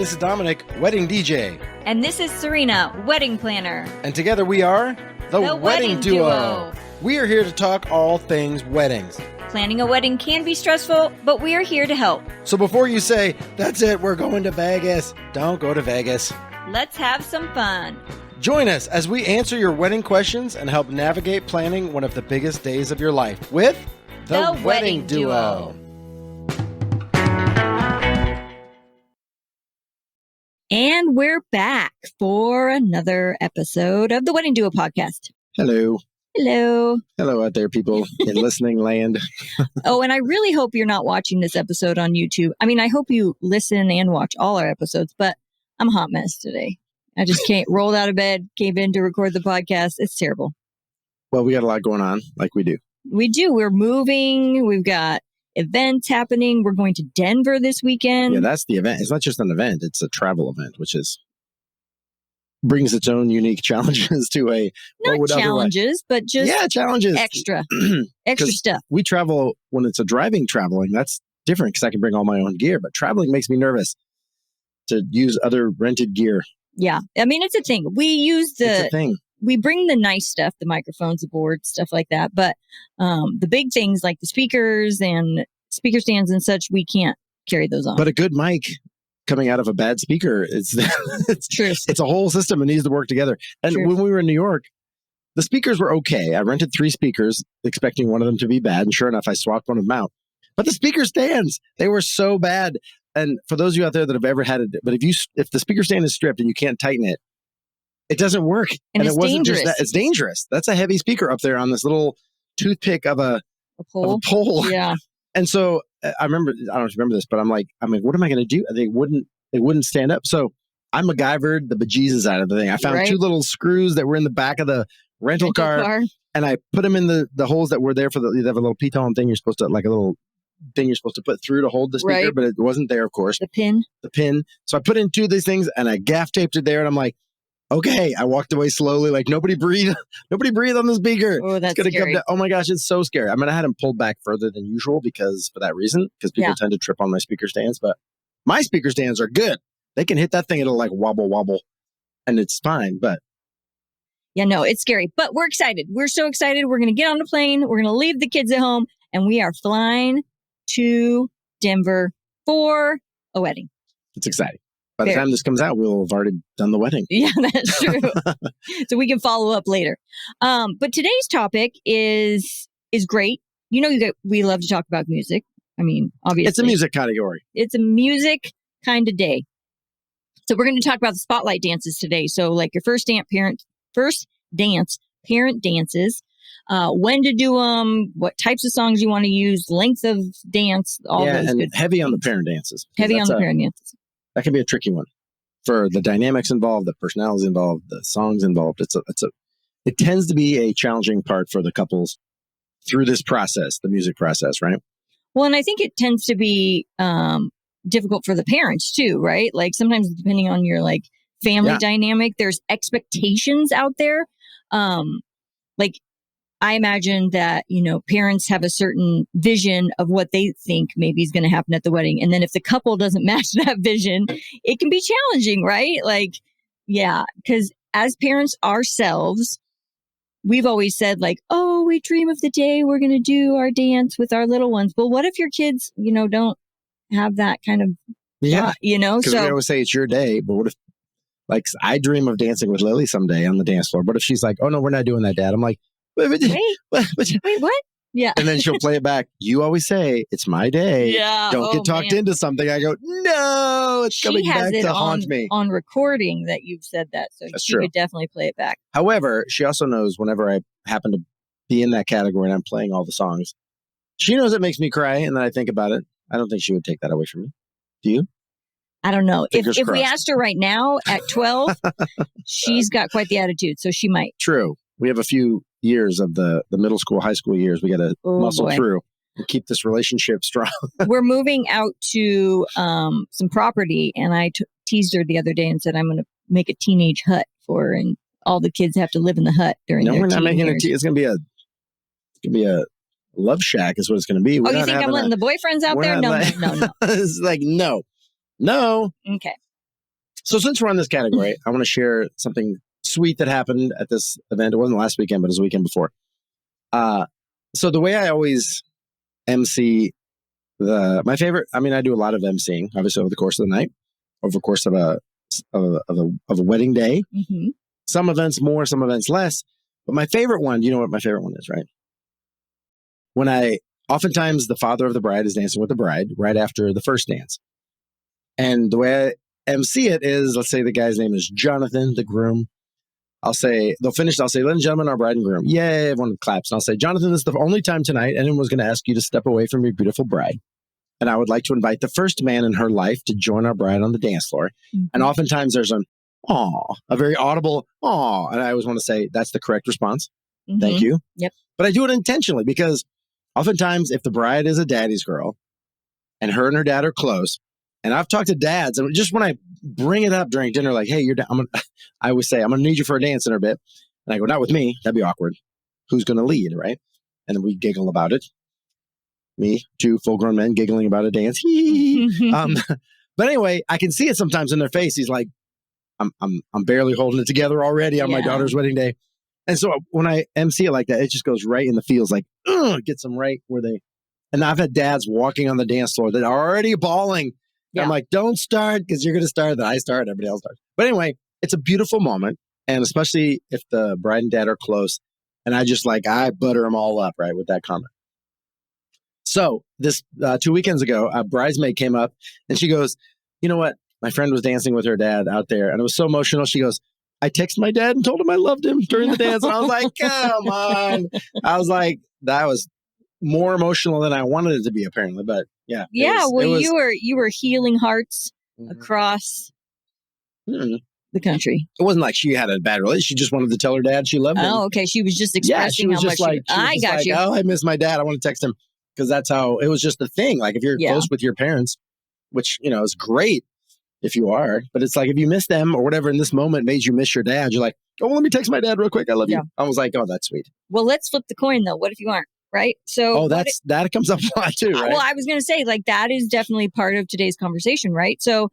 this is Dominic, wedding DJ. And this is Serena, wedding planner. And together we are the Wedding Duo. We are here to talk all things weddings. Planning a wedding can be stressful, but we are here to help. So before you say, that's it, we're going to Vegas, don't go to Vegas. Let's have some fun. Join us as we answer your wedding questions and help navigate planning one of the biggest days of your life with the Wedding Duo. And we're back for another episode of the Wedding Duo podcast. Hello. Hello. Hello out there, people in listening land. Oh, and I really hope you're not watching this episode on YouTube. I mean, I hope you listen and watch all our episodes, but I'm a hot mess today. I just can't rolled out of bed, came in to record the podcast. It's terrible. Well, we got a lot going on, like we do. We do. We're moving. We've got events happening. We're going to Denver this weekend. Yeah, that's the event. It's not just an event. It's a travel event, which brings its own unique challenges to a... Not challenges, but just challenges. Extra stuff. We travel, when it's a traveling, that's different because I can bring all my own gear. But traveling makes me nervous to use other rented gear. Yeah. I mean, it's a thing. It's a thing. We bring the nice stuff, the microphones, the boards, stuff like that. But the big things like the speakers and speaker stands and such, we can't carry those on. But a good mic coming out of a bad speaker, it's true. It's a whole system. It needs to work together. And when we were in New York, the speakers were okay. I rented 3 speakers, expecting one of them to be bad. And sure enough, I swapped one of them out. But the speaker stands, they were so bad. And for those of you out there that have ever had it, but if the speaker stand is stripped and you can't tighten it, it doesn't work. And it wasn't dangerous. Just that. It's dangerous. That's a heavy speaker up there on this little toothpick of a pole. Yeah. And so I don't know if you remember this, but I'm like, what am I going to do? They wouldn't stand up. So I MacGyvered the bejesus out of the thing. I found 2 little screws that were in the back of the rental car, and I put them in the holes that were there for they have a little piton thing you're supposed to put through to hold the speaker, but it wasn't there, of course. The pin. So I put in 2 of these things and I gaff taped it there, and I'm like, okay. I walked away slowly, like nobody breathe on the speaker. Oh, that's scary. Oh my gosh, it's so scary. I mean, I had them pulled back further than usual for that reason, because people tend to trip on my speaker stands, but my speaker stands are good. They can hit that thing, it'll like wobble, and it's fine, but. Yeah, no, it's scary, but we're excited. We're so excited. We're going to get on the plane. We're going to leave the kids at home, and we are flying to Denver for a wedding. It's exciting. By the time this comes out, we'll have already done the wedding. Yeah, that's true. So we can follow up later. But today's topic is great. You know, we love to talk about music. I mean, obviously. It's a music category. It's a music kind of day. So we're going to talk about the spotlight dances today. So like your first dance, parent dances, when to do them, what types of songs you want to use, length of dance, all those and good heavy on the parent dances. Heavy on the parent dances. That can be a tricky one for the dynamics involved, the personalities involved, the songs involved. It tends to be a challenging part for the couples through this process, the music process, right? Well, and I think it tends to be difficult for the parents too, right? Like sometimes depending on your like family dynamic, there's expectations out there. Like I imagine that, parents have a certain vision of what they think maybe is going to happen at the wedding. And then if the couple doesn't match that vision, it can be challenging, right? Like, yeah, because as parents ourselves, we've always said like, oh, we dream of the day we're going to do our dance with our little ones. But what if your kids, don't have that kind of, because so we always say it's your day, but what if, like, I dream of dancing with Lily someday on the dance floor. What if she's like, oh no, we're not doing that, Dad? I'm like, wait, what? Yeah. And then she'll play it back. You always say, it's my day. Yeah. Don't get talked into something. I go, no, it's coming back to haunt me. On recording that you've said that. So she could definitely play it back. However, she also knows whenever I happen to be in that category and I'm playing all the songs, she knows it makes me cry. And then I think about it. I don't think she would take that away from me. Do you? I don't know. Fingers if we crossed. asked her right now at 12, she's got quite the attitude. So she might. True. We have a few years of the middle school, high school years. We got to muscle through and keep this relationship strong. We're moving out to some property, and I teased her the other day and said, I'm going to make a teenage hut for her, and all the kids have to live in the hut during their we're not making years. it's going to be a love shack is what it's going to be. You think I'm letting the boyfriends out there? No. It's like, no. Okay. So since we're on this category, I want to share something sweet that happened at this event. It wasn't last weekend, but it was the weekend before. So the way I always MC my favorite, I mean, I do a lot of MCing, obviously over the course of the night, over the course of a wedding day. Mm-hmm. Some events more, some events less. But my favorite one, you know what my favorite one is, right? Oftentimes the father of the bride is dancing with the bride right after the first dance. And the way I MC it is, let's say the guy's name is Jonathan, the groom. They'll finish, I'll say, ladies and gentlemen, our bride and groom. Yay, everyone claps. And I'll say, Jonathan, this is the only time tonight anyone's going to ask you to step away from your beautiful bride. And I would like to invite the first man in her life to join our bride on the dance floor. Mm-hmm. And oftentimes there's a very audible aw. And I always want to say, that's the correct response. Mm-hmm. Thank you. Yep. But I do it intentionally because oftentimes if the bride is a daddy's girl and her dad are close, and I've talked to dads, and just when I bring it up during dinner, like, hey, I always say, I'm going to need you for a dance in a bit. And I go, not with me. That'd be awkward. Who's going to lead, right? And then we giggle about it. Me, two full-grown men giggling about a dance. But anyway, I can see it sometimes in their face. He's like, I'm barely holding it together already on my daughter's wedding day. And so when I MC it like that, it just goes right in the feels, like, gets them right where they. And I've had dads walking on the dance floor that are already bawling. Yeah. I'm like, don't start because you're going to start. Then I start, everybody else starts. But anyway, it's a beautiful moment. And especially if the bride and dad are close. And I butter them all up, right, with that comment. So this 2 weekends ago, a bridesmaid came up and she goes, you know what? My friend was dancing with her dad out there. And it was so emotional. She goes, I texted my dad and told him I loved him during the dance. And I was like, come on. I was like, that was more emotional than I wanted it to be, apparently. But yeah. Yeah. You were healing hearts across the country. It wasn't like she had a bad relationship. She just wanted to tell her dad she loved him. Oh, okay. She was just expressing how much I got you. Oh, I miss my dad. I want to text him. Because that's how it was, just the thing. Like if you're close with your parents, which, is great if you are, but it's like if you miss them or whatever in this moment made you miss your dad, you're like, oh, well, let me text my dad real quick. I love you. I was like, oh, that's sweet. Well, let's flip the coin though. What if you aren't? Right. So that comes up a lot too, right? Well, I was going to say, like, that is definitely part of today's conversation, right? So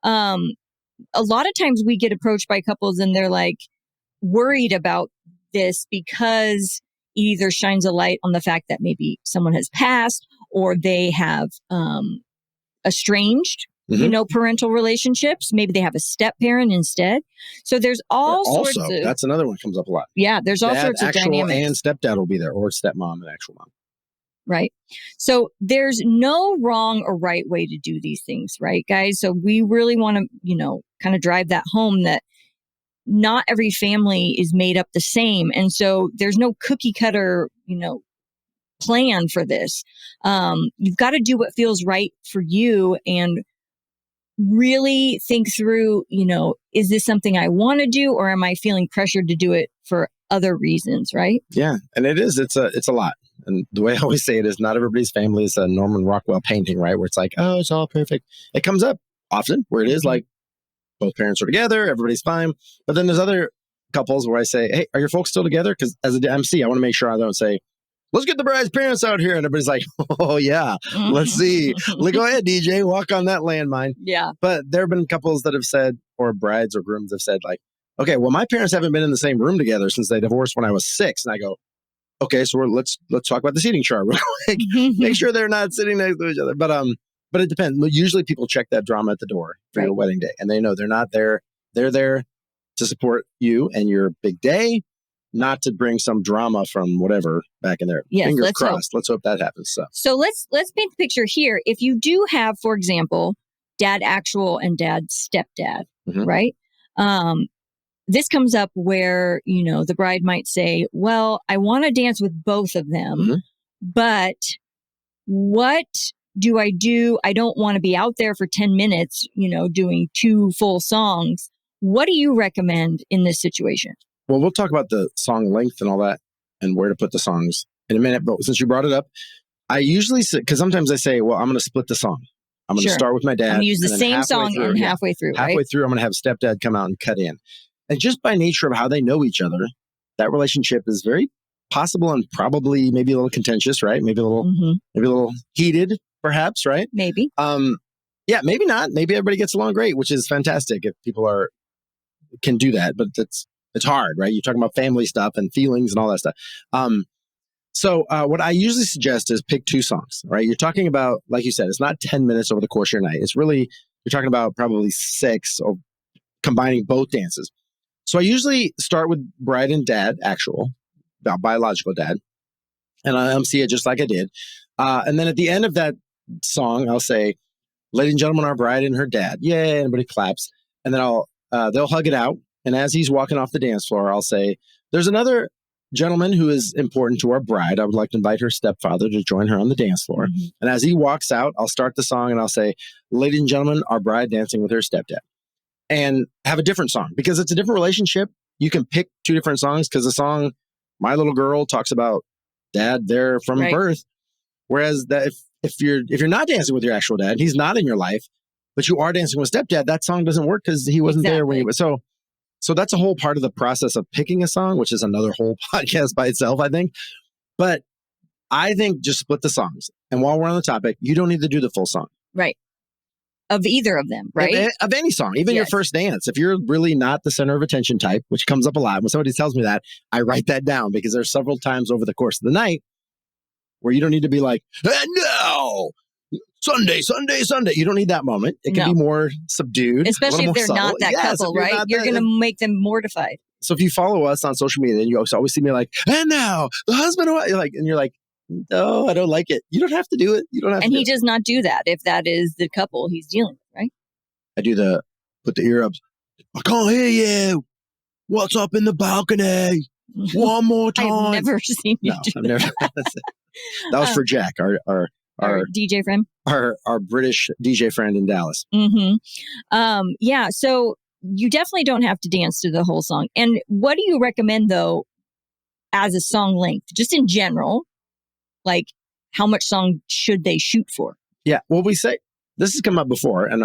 a lot of times we get approached by couples and they're like worried about this because it either shines a light on the fact that maybe someone has passed or they have estranged, parental relationships. Maybe they have a step parent instead. So there's all sorts of... That's another one that comes up a lot. Yeah, there's all sorts of dynamics. And stepdad will be there, or stepmom and actual mom. Right. So there's no wrong or right way to do these things, right, guys? So we really want to, kind of drive that home that not every family is made up the same. And so there's no cookie cutter, plan for this. You've got to do what feels right for you and really think through, is this something I want to do or am I feeling pressured to do it for other reasons, right? Yeah. And it's a lot. And the way I always say it is not everybody's family is a Norman Rockwell painting, right? Where it's like, oh, it's all perfect. It comes up often where it is like both parents are together, everybody's fine. But then there's other couples where I say, hey, are your folks still together? Because as an MC, I want to make sure I don't say, let's get the bride's parents out here. And everybody's like, oh, yeah, let's see. Go ahead, DJ, walk on that landmine. Yeah. But there have been couples that have said, or brides or grooms have said, like, okay, well, my parents haven't been in the same room together since they divorced when I was 6. And I go, okay, so let's talk about the seating chart real quick. Make sure they're not sitting next to each other. But it depends. Usually people check that drama at the door for your wedding day. And they know they're not there. They're there to support you and your big day, not to bring some drama from whatever back in there. Yes, Fingers crossed. Let's hope that happens. So let's paint the picture here. If you do have, for example, dad actual and dad stepdad, right? This comes up where, the bride might say, well, I want to dance with both of them, but what do I do? I don't want to be out there for 10 minutes, doing 2 full songs. What do you recommend in this situation? Well, we'll talk about the song length and all that and where to put the songs in a minute. But since you brought it up, I usually say, because sometimes I say, well, I'm going to split the song. I'm going to start with my dad. I'm going to use the same song and halfway through, right? Halfway through, I'm going to have stepdad come out and cut in. And just by nature of how they know each other, that relationship is very possible and probably maybe a little contentious, right? Maybe a little heated, perhaps, right? Maybe. Yeah, maybe not. Maybe everybody gets along great, which is fantastic if people can do that. But it's hard, right? You're talking about family stuff and feelings and all that stuff. So what I usually suggest is pick 2 songs, right? You're talking about, like you said, it's not 10 minutes over the course of your night. It's really, you're talking about probably 6 or combining both dances. So I usually start with bride and dad, biological dad, and I MC it just like I did. And then at the end of that song, I'll say, ladies and gentlemen, our bride and her dad. Yay, everybody claps. And then they'll hug it out. And as he's walking off the dance floor, I'll say, there's another gentleman who is important to our bride. I would like to invite her stepfather to join her on the dance floor. Mm-hmm. And as he walks out, I'll start the song and I'll say, ladies and gentlemen, our bride dancing with her stepdad. And have a different song because it's a different relationship. You can pick 2 different songs because the song My Little Girl talks about dad there from birth. Whereas that if you're not dancing with your actual dad, he's not in your life, but you are dancing with stepdad, that song doesn't work because he wasn't there when you was. So that's a whole part of the process of picking a song, which is another whole podcast by itself, I think. But I think just split the songs. And while we're on the topic, you don't need to do the full song. Right. Of either of them, right? Of any song, even your first dance. If you're really not the center of attention type, which comes up a lot, when somebody tells me that, I write that down because there's several times over the course of the night where you don't need to be like, and now, Sunday, Sunday, Sunday. You don't need that moment. It can be more subdued. Especially if they're not that couple, right? You're going to make them mortified. So if you follow us on social media, then you always see me like, and now, the husband, and you're like, no, I don't like it. You don't have to do it. You don't have to. And he does not do that if that is the couple he's dealing with, right? I do put the ear ups. I can't hear you. What's up in the balcony? One more time. I've never seen you do that. That was for Jack, our DJ friend. Our British DJ friend in Dallas. Mm-hmm. Yeah, so you definitely don't have to dance to the whole song. And what do you recommend, though, as a song length, just in general? Like, how much song should they shoot for? Yeah, well, we say, this has come up before, and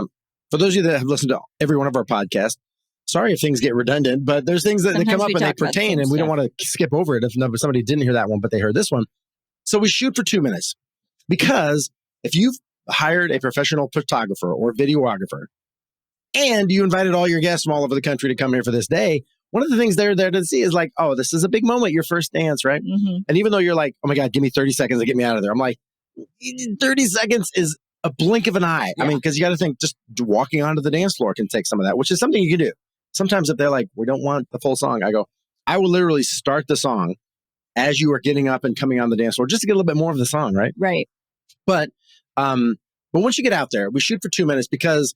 for those of you that have listened to every one of our podcasts, sorry if things get redundant, but there's things that come up and they pertain, and we don't want to skip over it if somebody didn't hear that one, but they heard this one. So we shoot for 2 minutes, because if you've hired a professional photographer or videographer, and you invited all your guests from all over the country to come here for this day, one of the things they're there to see is like, oh, this is a big moment, your first dance, right? Mm-hmm. And even though you're like, oh my God, give me 30 seconds to get me out of there. I'm like, 30 seconds is a blink of an eye. Yeah. I mean, because you got to think just walking onto the dance floor can take some of that, which is something you can do. Sometimes if they're like, we don't want the full song, I will literally start the song as you are getting up and coming on the dance floor just to get a little bit more of the song, right? Right. But once you get out there, we shoot for 2 minutes because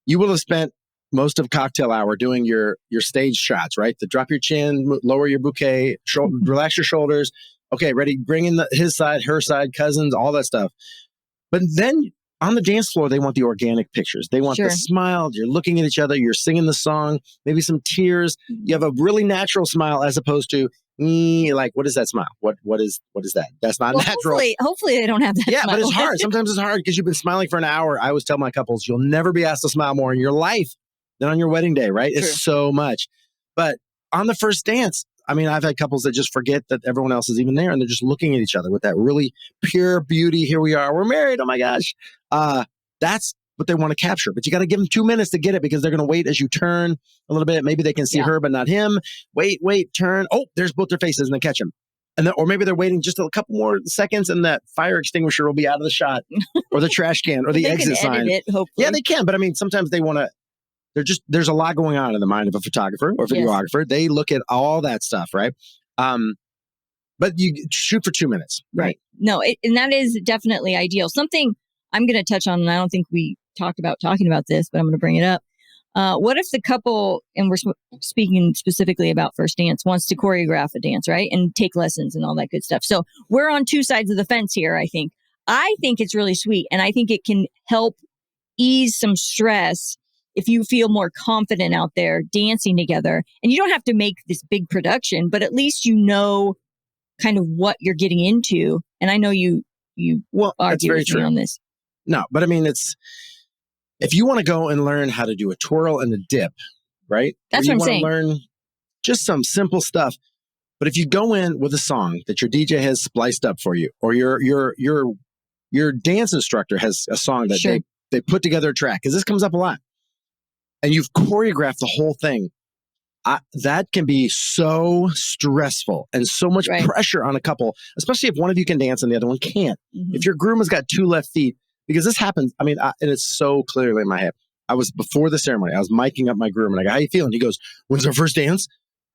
you will have spent most of cocktail hour doing your stage shots, right? To drop your chin, lower your bouquet, relax your shoulders. Okay, ready, bring in his side, her side, cousins, all that stuff. But then on the dance floor, they want the organic pictures. They want the smile. You're looking at each other. You're singing the song, maybe some tears. You have a really natural smile as opposed to, like, what is that smile? What is that? That's not natural. Hopefully they don't have that smile. But it's hard. Sometimes it's hard because you've been smiling for an hour. I always tell my couples, you'll never be asked to smile more in your life than on your wedding day, right? True. It's so much. But on the first dance, I mean, I've had couples that just forget that everyone else is even there and they're just looking at each other with that really pure beauty. Here we are. We're married. Oh my gosh. That's what they want to capture. But you got to give them 2 minutes to get it because they're going to wait as you turn a little bit. Maybe they can see her, but not him. Wait, turn. Oh, there's both their faces and they catch him. And then, or maybe they're waiting just a couple more seconds and that fire extinguisher will be out of the shot or the trash can or the exit sign. Yeah, they can. But I mean, sometimes they want to. There's a lot going on in the mind of a photographer or videographer. Yes. They look at all that stuff, right? But you shoot for 2 minutes. Right. No, and that is definitely ideal. Something I'm going to touch on, and I don't think we talked about talking about this, but I'm going to bring it up. What if the couple, and we're speaking specifically about first dance, wants to choreograph a dance, right? And take lessons and all that good stuff. So we're on 2 sides of the fence here, I think. I think it's really sweet, and I think it can help ease some stress if you feel more confident out there dancing together. And you don't have to make this big production, but at least you know kind of what you're getting into. And I know you argue with me on this. No, but I mean, if you want to go and learn how to do a twirl and a dip, right? That's what I'm saying. You want to learn just some simple stuff. But if you go in with a song that your DJ has spliced up for you, or your dance instructor has a song that they put together a track, because this comes up a lot, and you've choreographed the whole thing. That can be so stressful and so much pressure on a couple, especially if one of you can dance and the other one can't. Mm-hmm. If your groom has got 2 left feet, because this happens, I mean, and it's so clearly in my head. I was, before the ceremony, I was miking up my groom, and I go, how you feeling? He goes, when's our first dance?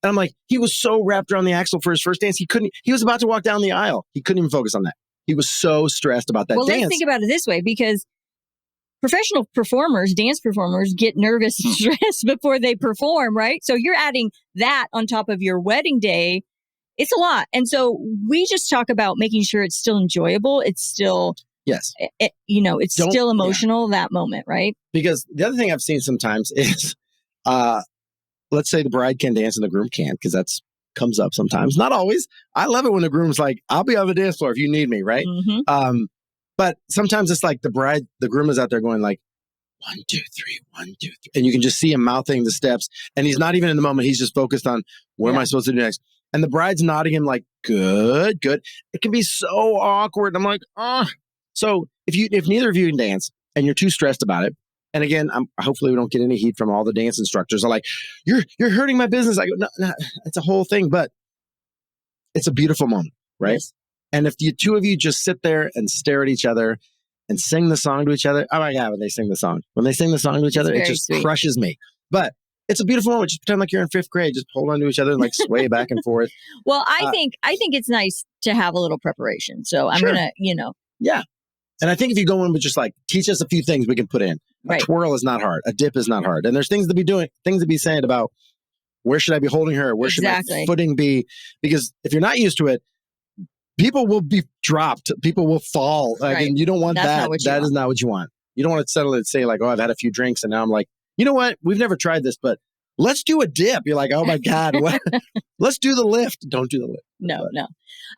And I'm like, he was so wrapped around the axle for his first dance, he was about to walk down the aisle. He couldn't even focus on that. He was so stressed about that dance. Well, let's think about it this way, because professional performers, dance performers, get nervous and stressed before they perform, right? So you're adding that on top of your wedding day. It's a lot. And so we just talk about making sure it's still enjoyable. It's still, it's still emotional, that moment, right? Because the other thing I've seen sometimes is, let's say the bride can dance and the groom can't, because that's comes up sometimes. Not always. I love it when the groom's like, I'll be on the dance floor if you need me, right? Mm-hmm. But sometimes it's like the groom is out there going like, 1, 2, 3, 1, 2, 3. And you can just see him mouthing the steps. And he's not even in the moment. He's just focused on, what am I supposed to do next? And the bride's nodding him like, good, good. It can be so awkward. I'm like, So if neither of you can dance and you're too stressed about it, and again, hopefully we don't get any heat from all the dance instructors. Are like, you're hurting my business. I go, no, it's a whole thing, but it's a beautiful moment, right? Yes. And if the 2 of you just sit there and stare at each other and sing the song to each other, oh my God, when they sing the song to each other, it just crushes me. But it's a beautiful moment. Just pretend like you're in 5th grade. Just hold on to each other and like sway back and forth. Well, I think it's nice to have a little prepreration. So I'm going to, Yeah. And I think if you go in with just like, teach us a few things we can put in. A twirl is not hard. A dip is not hard. And there's things to be saying about, where should I be holding her? Where should my footing be? Because if you're not used to it, people will be dropped. People will fall. And you don't want that. That is not what you want. You don't want to settle and say like, oh, I've had a few drinks and now I'm like, you know what? We've never tried this, but let's do a dip. You're like, oh my God, what? Let's do the lift. Don't do the lift. No.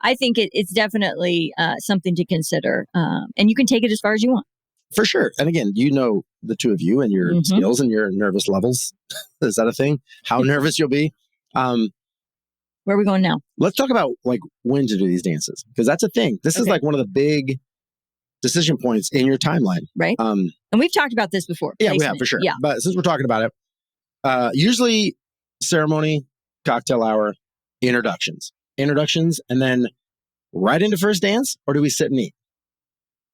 I think it's definitely something to consider. And you can take it as far as you want. For sure. And again, the 2 of you and your skills and your nervous levels. Is that a thing? How nervous you'll be? Where are we going now? Let's talk about like when to do these dances, because that's a thing. This is like one of the big decision points in your timeline. Right. And we've talked about this before. Yeah, we have for sure. Yeah. But since we're talking about it, usually ceremony, cocktail hour, introductions, and then right into first dance, or do we sit and eat?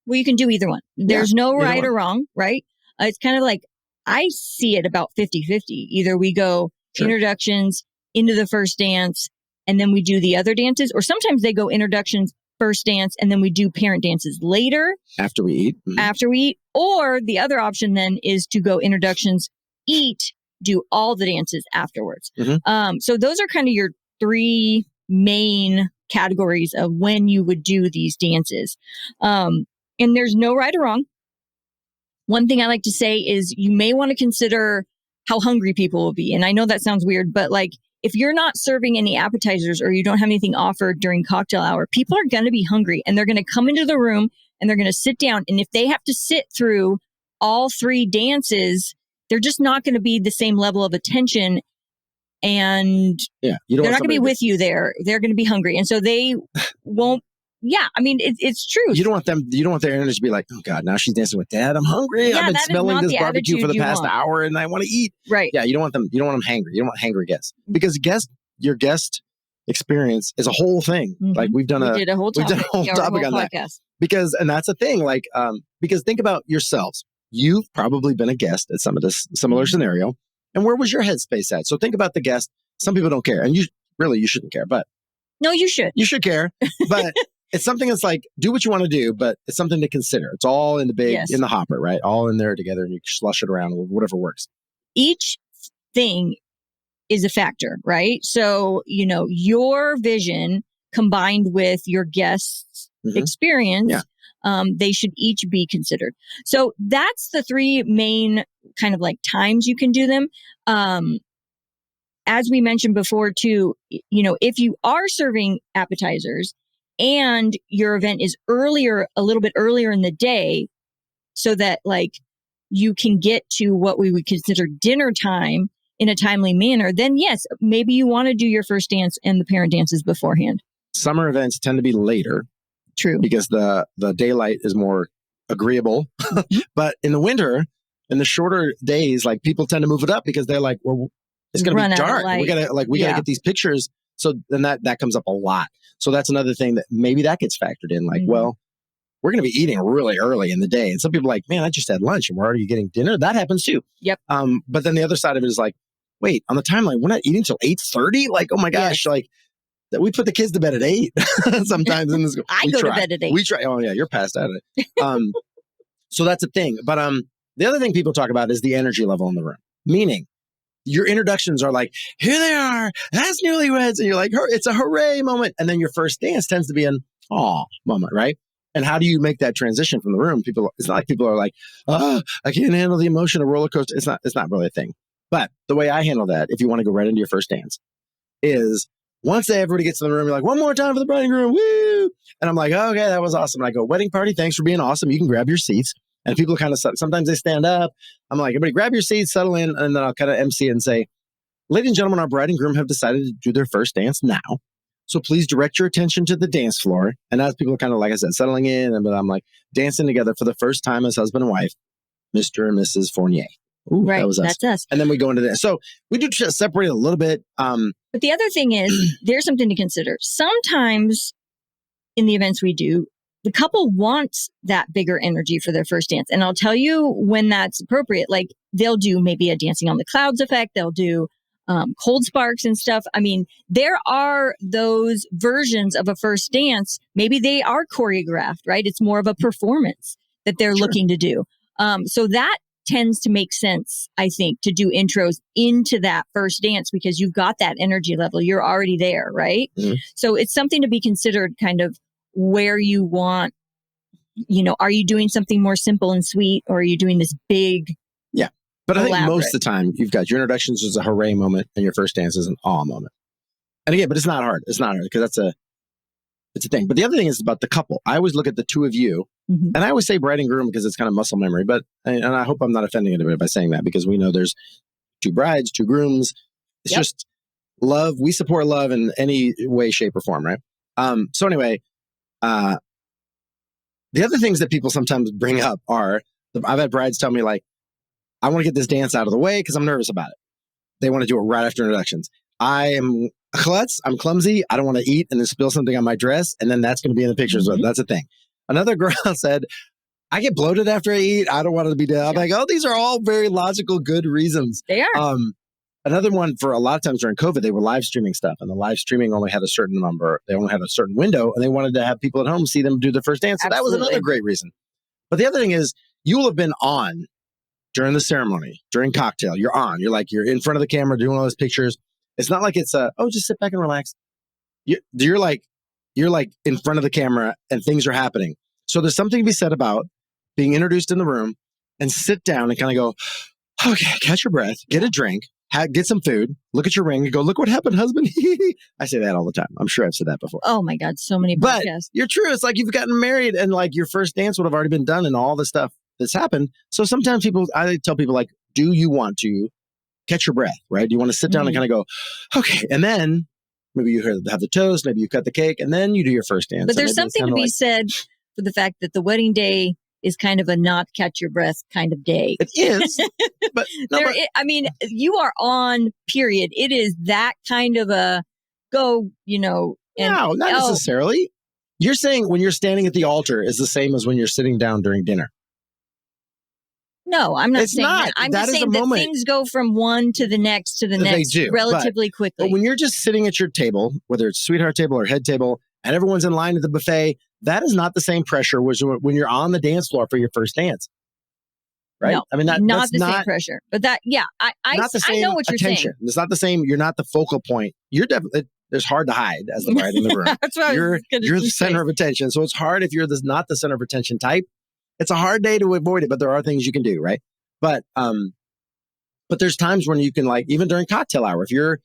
Well, you can do either one. There's no right or wrong, right? It's kind of like, I see it about 50-50. Either we go introductions into the first dance, and then we do the other dances, or sometimes they go introductions, first dance, and then we do parent dances later. After we eat. Mm-hmm. After we eat. Or the other option then is to go introductions, eat, do all the dances afterwards. Mm-hmm. So those are kind of your 3 main categories of when you would do these dances. And there's no right or wrong. One thing I like to say is you may want to consider how hungry people will be. And I know that sounds weird, but like if you're not serving any appetizers or you don't have anything offered during cocktail hour, people are going to be hungry and they're going to come into the room and they're going to sit down. And if they have to sit through all 3 dances, they're just not going to be the same level of attention. And they're not going to be with you there. They're going to be hungry. And so they won't. Yeah, I mean, it's true. You don't want their energy to be like, oh God, now she's dancing with Dad. I'm hungry. Yeah, I've been smelling this barbecue for the past hour and I want to eat. Right. Yeah, you don't want them hangry. You don't want hangry guests. Because your guest experience is a whole thing. Mm-hmm. Like we did a whole topic on podcast. That. And that's a thing. Like, because think about yourselves. You've probably been a guest at some of this similar scenario. And where was your headspace at? So think about the guest. Some people don't care. And you shouldn't care, but. No, you should. You should care. But it's something that's like, do what you want to do, but it's something to consider. It's all in the in the hopper, right? All in there together and you slush it around, whatever works. Each thing is a factor, right? So, your vision combined with your guest's experience, they should each be considered. So that's the 3 main kind of like times you can do them. As we mentioned before too, if you are serving appetizers, and your event is a little bit earlier in the day, so that like you can get to what we would consider dinner time in a timely manner, then yes, maybe you want to do your first dance and the parent dances beforehand. Summer events tend to be later. True. Because the daylight is more agreeable. But in the winter, in the shorter days, like people tend to move it up because they're like, well, it's going to be dark. We gotta get these pictures. So then that comes up a lot. So that's another thing that maybe that gets factored in. Like, well, we're going to be eating really early in the day. And some people are like, man, I just had lunch and we're already getting dinner. That happens too. Yep. But then the other side of it is like, wait, on the timeline, we're not eating till 8:30? Like, oh my gosh, like we put the kids to bed at 8 sometimes in this. I go to bed at 8. We try. Oh yeah, you're past that. So that's a thing. But the other thing people talk about is the energy level in the room. Meaning, your introductions are like, here they are, as newlyweds. And you're like, it's a hooray moment. And then your first dance tends to be an aw moment, right? And how do you make that transition from the room? It's not like people are like, oh, I can't handle the emotion of roller coaster. It's not really a thing. But the way I handle that, if you want to go right into your first dance, is once everybody gets in the room, you're like, one more time for the bride and groom, woo! And I'm like, okay, that was awesome. And I go, wedding party, thanks for being awesome. You can grab your seats. And people kind of, sometimes they stand up. I'm like, everybody grab your seats, settle in. And then I'll kind of MC and say, ladies and gentlemen, our bride and groom have decided to do their first dance now. So please direct your attention to the dance floor. And as people are kind of, like I said, settling in, and I'm like dancing together for the first time as husband and wife, Mr. and Mrs. Fournier. Ooh, right, that was us. that's us. And then we go into this. So we do just separate a little bit. But the other thing is, there's something to consider. Sometimes in the events we do, the couple wants that bigger energy for their first dance. And I'll tell you when that's appropriate. Like they'll do maybe a Dancing on the Clouds effect. They'll do cold sparks and stuff. I mean, there are those versions of a first dance. Maybe they are choreographed, right? It's more of a performance that they're looking to do. So that tends to make sense, I think, to do intros into that first dance because you've got that energy level. You're already there, right? Mm-hmm. So it's something to be considered kind of where you want, are you doing something more simple and sweet or are you doing this big? Yeah. But I think most of the time you've got your introductions as a hooray moment and your first dance is an awe moment. And again, but it's not hard. It's not hard because it's a thing. But the other thing is about the couple. I always look at the two of you and I always say bride and groom because it's kind of muscle memory, and I hope I'm not offending anybody by saying that because we know there's two brides, two grooms. It's just love. We support love in any way, shape or form. Right. So anyway, the other things that people sometimes bring up are, I've had brides tell me like, I want to get this dance out of the way because I'm nervous about it. They want to do it right after introductions. I am klutz. I'm clumsy. I don't want to eat and then spill something on my dress. And then that's going to be in the pictures. That's a thing. Another girl said, I get bloated after I eat. I don't want it to be done. I'm like, oh, these are all very logical, good reasons. They are. Another one for a lot of times during COVID, they were live streaming stuff and the live streaming only had a certain number. They only had a certain window and they wanted to have people at home see them do their first dance. So that was another great reason. But the other thing is you will have been on during the ceremony, during cocktail. You're on. You're in front of the camera doing all those pictures. It's not like it's just sit back and relax. You're like in front of the camera and things are happening. So there's something to be said about being introduced in the room and sit down and kind of go, okay, catch your breath, get a drink, get some food, look at your ring and go, look what happened, husband. I say that all the time. I'm sure I've said that before. Oh my God, so many podcasts. But you're true. It's like you've gotten married and like your first dance would have already been done and all the stuff that's happened. So sometimes I tell people like, do you want to catch your breath, right? Do you want to sit down and kind of go, okay. And then maybe you have the toast, maybe you cut the cake and then you do your first dance. But there's something to be said for the fact that the wedding day is kind of a not catch your breath kind of day. It is. But, you are on, period. It is that kind of a go, No, not necessarily. You're saying when you're standing at the altar is the same as when you're sitting down during dinner. No, I'm not saying that. I'm just saying that things go from one to the next relatively quickly. But when you're just sitting at your table, whether it's sweetheart table or head table, and everyone's in line at the buffet, that is not the same pressure when you're on the dance floor for your first dance. Right? No, I mean, not the same pressure. But that, I know what you're saying. It's not the same. You're not the focal point. You're definitely, there's hard to hide as the bride in the room. That's what you're the center of attention. So it's hard if you're not the center of attention type. It's a hard day to avoid it, but there are things you can do, right? But there's times when you can, like, even during cocktail hour, if you're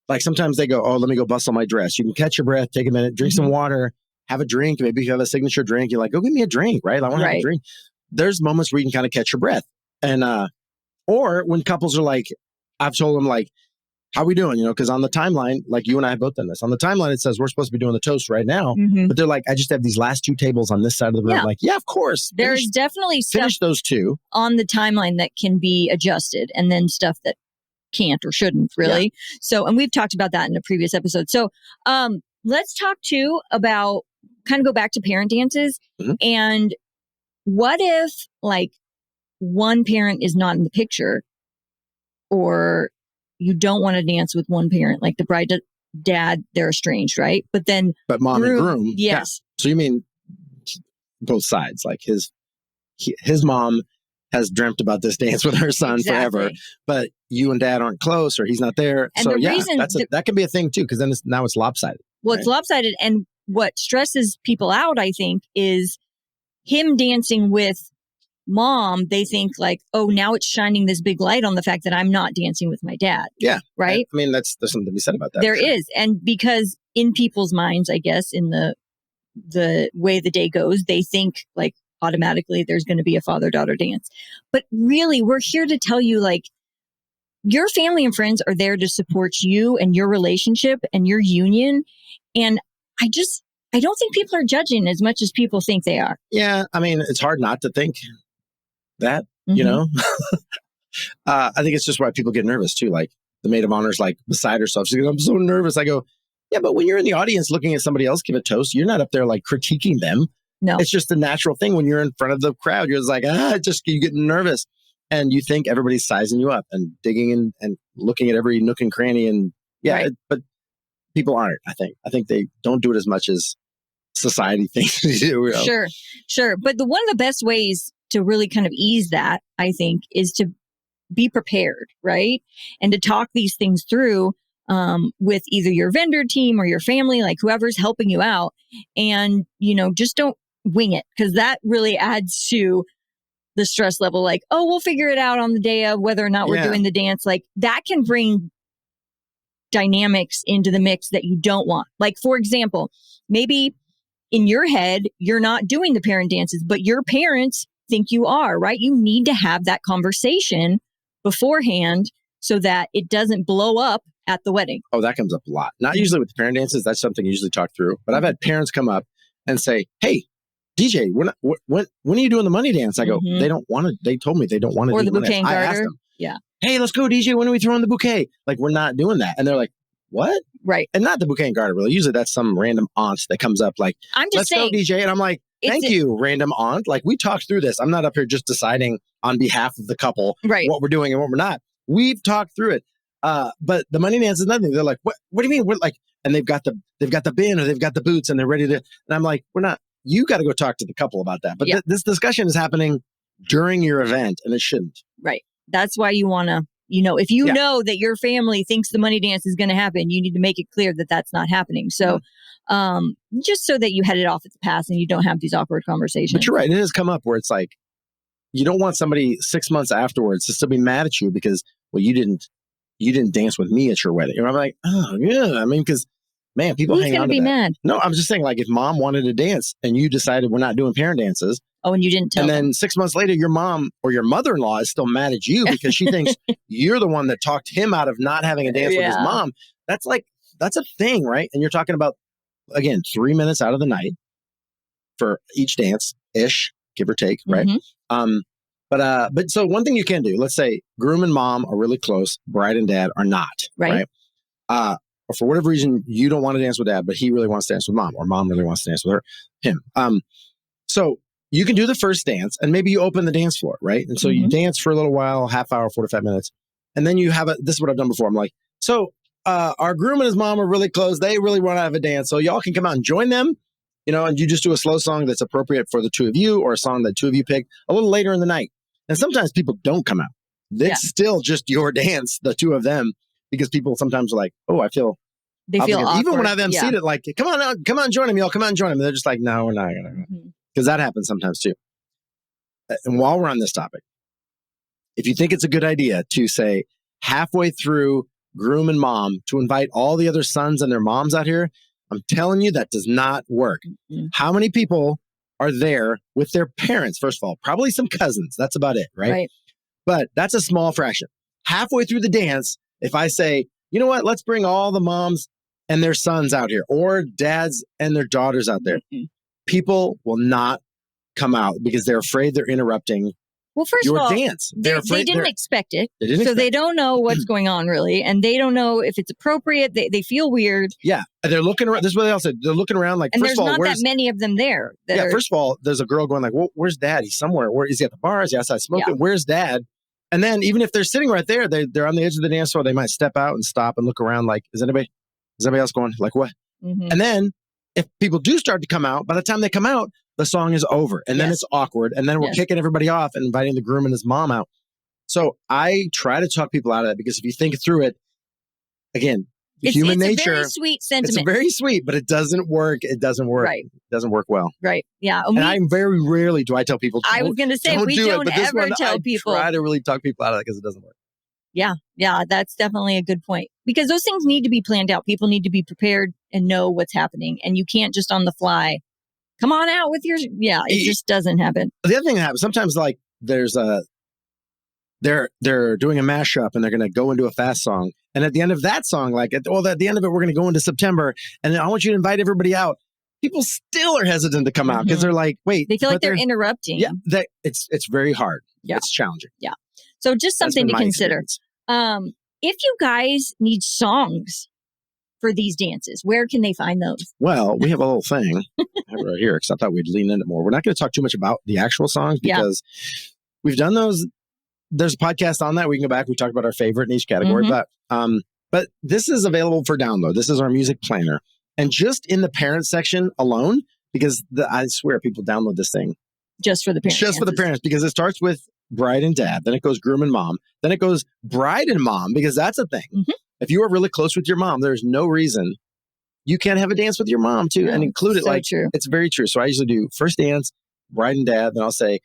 like, sometimes they go, oh, let me go bustle my dress. You can catch your breath, take a minute, drink some water, have a drink. Maybe if you have a signature drink, you're like, go give me a drink, right? I want to have a drink. There's moments where you can kind of catch your breath. And, or when couples are like, I've told them like, how we doing? Because on the timeline, like you and I have both done this. On the timeline, it says we're supposed to be doing the toast right now. But they're like, I just have these last 2 tables on this side of the room. Yeah. Like, yeah, of course. There's definitely finish stuff those 2 on the timeline that can be adjusted, and then stuff that can't or shouldn't really. Yeah. So, and we've talked about that in a previous episode. So, let's talk too about kind of go back to parent dances. And what if like one parent is not in the picture, or you don't want to dance with one parent, like the bride, dad, they're estranged, right? But mom and groom. Yes. Yeah. So you mean both sides, like his mom has dreamt about this dance with her son forever, but you and dad aren't close, or he's not there. And so that can be a thing too, because then now it's lopsided. Well, right? It's lopsided. And what stresses people out, I think, is him dancing with mom. They think like, oh, now it's shining this big light on the fact that I'm not dancing with my dad. Yeah. Right. I mean, there's something to be said about that. There is. And because in people's minds, I guess, in the way the day goes, they think like automatically there's going to be a father-daughter dance. But really, we're here to tell you, like, your family and friends are there to support you and your relationship and your union. And I don't think people are judging as much as people think they are. Yeah. I mean, it's hard not to think that, you know? I think it's just why people get nervous too. Like the maid of honor's like beside herself. She's like, I'm so nervous. I go, yeah, but when you're in the audience looking at somebody else give a toast, you're not up there like critiquing them. No. It's just a natural thing when you're in front of the crowd. You're just like, you get nervous. And you think everybody's sizing you up and digging in and looking at every nook and cranny. And but people aren't, I think. I think they don't do it as much as society thinks they do. Sure. But one of the best ways to really kind of ease that, I think, is to be prepared, right? And to talk these things through with either your vendor team or your family, like whoever's helping you out. And, just don't wing it, because that really adds to the stress level. Like, oh, we'll figure it out on the day of whether or not we're doing the dance. Like that can bring dynamics into the mix that you don't want. Like, for example, maybe in your head, you're not doing the parent dances, but your parents think you are, right? You need to have that conversation beforehand so that it doesn't blow up at the wedding. Oh, that comes up a lot. Not usually with the parent dances. That's something you usually talk through. But I've had parents come up and say, hey, DJ, when are you doing the money dance? I go, they don't want to. They told me they don't want to do the bouquet and garter. I asked them, yeah. Hey, let's go, DJ. When are we throwing the bouquet? Like, we're not doing that. And they're like, what? Right. And not the bouquet and garter, really. Usually that's some random aunt that comes up like, I'm just let's saying, go, DJ. And I'm like, thank you, random aunt. Like, we talked through this. I'm not up here just deciding on behalf of the couple what we're doing and what we're not. We've talked through it. But the money dance is nothing. They're like, what do you mean? We're like, and they've got the bin or they've got the boots and they're ready to, and I'm like, we're not. You got to go talk to the couple about that. But this discussion is happening during your event, and it shouldn't. Right. That's why you want to, if you know that your family thinks the money dance is going to happen, you need to make it clear that that's not happening. So just so that you head it off at the pass and you don't have these awkward conversations. But you're right. It has come up where it's like, you don't want somebody 6 months afterwards to still be mad at you because, well, you didn't dance with me at your wedding. And I'm like, oh, yeah. I mean, because man, people hang on to that. Who's going to be mad? No, I'm just saying, like, if mom wanted to dance and you decided we're not doing parent dances. Oh, and you didn't tell them. And then 6 months later, your mom or your mother-in-law is still mad at you because she thinks you're the one that talked him out of not having a dance with his mom. That's a thing, right? And you're talking about, again, 3 minutes out of the night for each dance-ish, give or take, right? But so one thing you can do, let's say groom and mom are really close, bride and dad are not, right? Or for whatever reason, you don't want to dance with dad, but he really wants to dance with mom, or mom really wants to dance with him. So you can do the first dance, and maybe you open the dance floor, right? And so you dance for a little while, half hour, 45 minutes, and then you have this is what I've done before. I'm like, so our groom and his mom are really close. They really want to have a dance, so y'all can come out and join them, and you just do a slow song that's appropriate for the two of you, or a song that two of you pick a little later in the night. And sometimes people don't come out. It's still just your dance, the two of them. Because people sometimes are like, oh, they feel awkward. Even when I've emceed it, like, come on, join them, y'all, come on, join them. They're just like, no, we're not going to. Because that happens sometimes too. And while we're on this topic, if you think it's a good idea to say halfway through groom and mom to invite all the other sons and their moms out here, I'm telling you that does not work. How many people are there with their parents? First of all, probably some cousins. That's about it, right? But that's a small fraction. Halfway through the dance, if I say, you know what? Let's bring all the moms and their sons out here, or dads and their daughters out there. Mm-hmm. People will not come out because they're afraid they're interrupting your dance. They didn't expect it. They don't know what's going on really. And they don't know if it's appropriate. They feel weird. Yeah. And they're looking around. This is what they all said. They're looking around like, and first of all, there's not that many of them there. First of all, there's a girl going like, well, where's dad? He's somewhere. Where is he at the bar? Is he outside smoking? Yeah. Where's dad? And then even if they're sitting right there, they're on the edge of the dance floor. They might step out and stop and look around like, is anybody else going? Like what? Mm-hmm. And then if people do start to come out, by the time they come out, the song is over. And then it's awkward. And then we're kicking everybody off and inviting the groom and his mom out. So I try to talk people out of that because if you think through it, again, human nature. It's a very sweet sentiment. It's very sweet, but it doesn't work. It doesn't work. Right. It doesn't work well. Right. Yeah. And I'm very rarely do I tell people. I was going to say, we don't ever tell people. I try to really talk people out of that because it doesn't work. Yeah. Yeah. That's definitely a good point because those things need to be planned out. People need to be prepared and know what's happening. And you can't just on the fly, come on out with your, it just doesn't happen. The other thing that happens sometimes, like there's they're doing a mashup and they're going to go into a fast song. And at the end of that song, at the end of it, we're going to go into September. And then I want you to invite everybody out. People still are hesitant to come out because they're like, wait. They feel like they're interrupting. Yeah, it's very hard. Yeah. It's challenging. Yeah. So just something to consider. If you guys need songs for these dances, where can they find those? Well, we have a little thing I have it right here because I thought we'd lean into more. We're not going to talk too much about the actual songs because we've done those. There's a podcast on that. We can go back. We talked about our favorite in each category, but this is available for download. This is our music planner. And just in the parent section alone, because I swear people download this thing. Just for the parents. Just for the parents, because it starts with bride and dad. Then it goes groom and mom. Then it goes bride and mom, because that's a thing. Mm-hmm. If you are really close with your mom, there's no reason you can't have a dance with your mom too and include it. True. It's very true. So I usually do first dance, bride and dad. Then I'll say,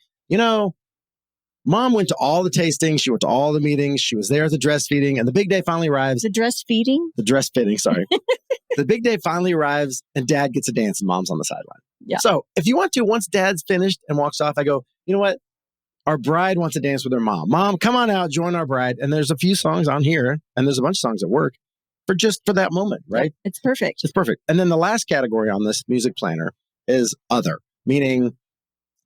mom went to all the tastings. She went to all the meetings. She was there at the dress feeding. And the big day finally arrives. The dress feeding? The dress fitting, sorry. The big day finally arrives and dad gets a dance and mom's on the sideline. Yeah. So if you want to, once dad's finished and walks off, I go, you know what? Our bride wants to dance with her mom. Mom, come on out, join our bride. And there's a few songs on here and there's a bunch of songs that work for that moment, right? Yeah, it's perfect. It's perfect. And then the last category on this music planner is other, meaning,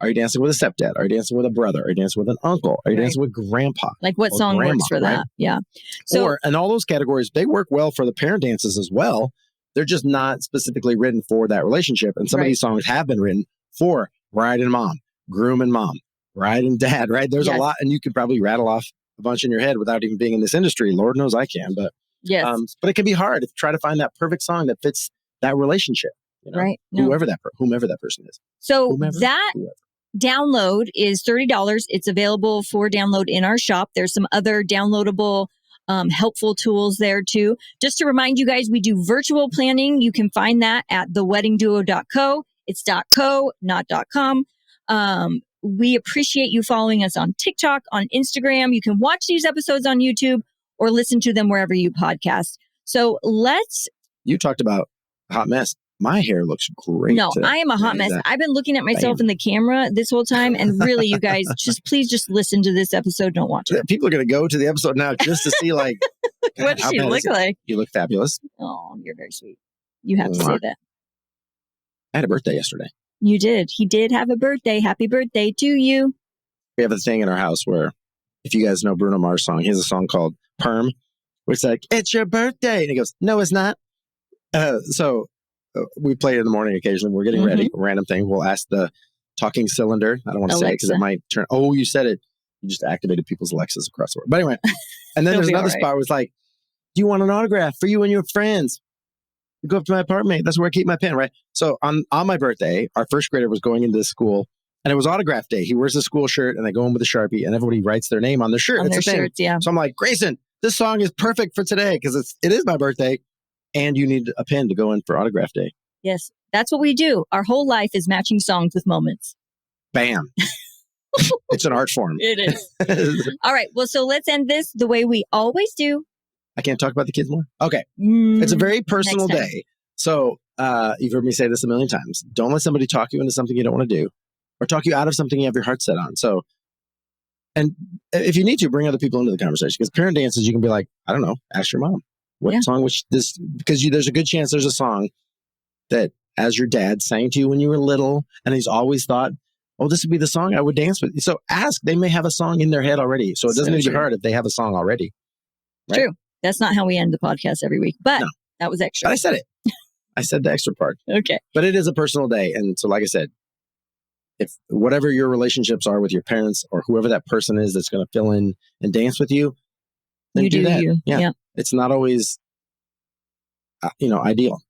are you dancing with a stepdad? Are you dancing with a brother? Are you dancing with an uncle? Are you dancing with grandpa? Like what song works for that? Right? Yeah. So, and all those categories, they work well for the parent dances as well. They're just not specifically written for that relationship. And some of these songs have been written for bride and mom, groom and mom, bride and dad, right? There's a lot, and you could probably rattle off a bunch in your head without even being in this industry. Lord knows I can, but but it can be hard to try to find that perfect song that fits that relationship. Right. Whomever that person is. So download is $30. It's available for download in our shop. There's some other downloadable helpful tools there too. Just to remind you guys, we do virtual planning. You can find that at theweddingduo.co. It's .co, not .com. We appreciate you following us on TikTok, on Instagram. You can watch these episodes on YouTube or listen to them wherever you podcast. So You talked about a hot mess. My hair looks great. No, I am a hot mess. I've been looking at myself in the camera this whole time. And really, you guys, please listen to this episode. Don't watch it. People are going to go to the episode now just to see what does she look like? You look fabulous. Oh, you're very sweet. You have to say that. I had a birthday yesterday. You did. He did have a birthday. Happy birthday to you. We have a thing in our house where, if you guys know Bruno Mars' song, he has a song called Perm, where it's like, it's your birthday. And he goes, no, it's not. So we play it in the morning occasionally. We're getting ready. A random thing. We'll ask the talking cylinder. I don't want to say it because it might turn. Oh, you said it. You just activated people's Alexas across the world. But anyway, and then there's another spot where it's like, do you want an autograph for you and your friends? You go up to my apartment. That's where I keep my pen, right? So on my birthday, our first grader was going into this school and it was autograph day. He wears a school shirt and they go in with a Sharpie and everybody writes their name on their shirt. On their shirts, yeah. So I'm like, Grayson, this song is perfect for today because it is my birthday and you need a pen to go in for autograph day. Yes, that's what we do. Our whole life is matching songs with moments. Bam. It's an art form. It is. All right. Well, so let's end this the way we always do. I can't talk about the kids more? Okay. It's a very personal day. So you've heard me say this a million times. Don't let somebody talk you into something you don't want to do or talk you out of something you have your heart set on. So, and if you need to, bring other people into the conversation because parent dances, you can be like, I don't know, ask your mom. What song was this? Because there's a good chance there's a song that as your dad sang to you when you were little, and he's always thought, oh, this would be the song I would dance with. So ask, they may have a song in their head already. So it doesn't need to be hard if they have a song already. Right? True. That's not how we end the podcast every week, but that was extra. But I said it. I said the extra part. Okay. But it is a personal day. And so, like I said, if whatever your relationships are with your parents or whoever that person is that's going to fill in and dance with you, then you do that. You. Yeah. It's not always, ideal.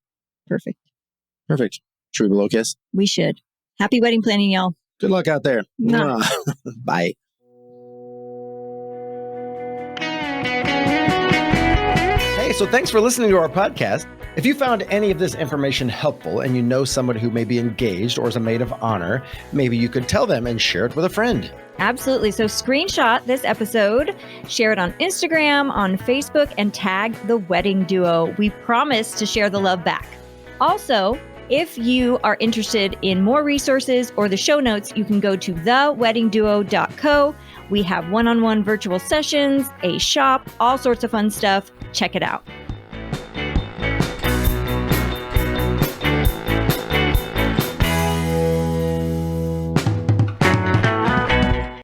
Perfect. Should we blow a kiss? We should. Happy wedding planning, y'all. Good luck out there. No. Bye. Hey, so thanks for listening to our podcast. If you found any of this information helpful and you know somebody who may be engaged or is a maid of honor, maybe you could tell them and share it with a friend. Absolutely. So screenshot this episode, share it on Instagram, on Facebook, and tag the wedding duo. We promise to share the love back. Also, if you are interested in more resources or the show notes, you can go to theweddingduo.co. We have one-on-one virtual sessions, a shop, all sorts of fun stuff. Check it out.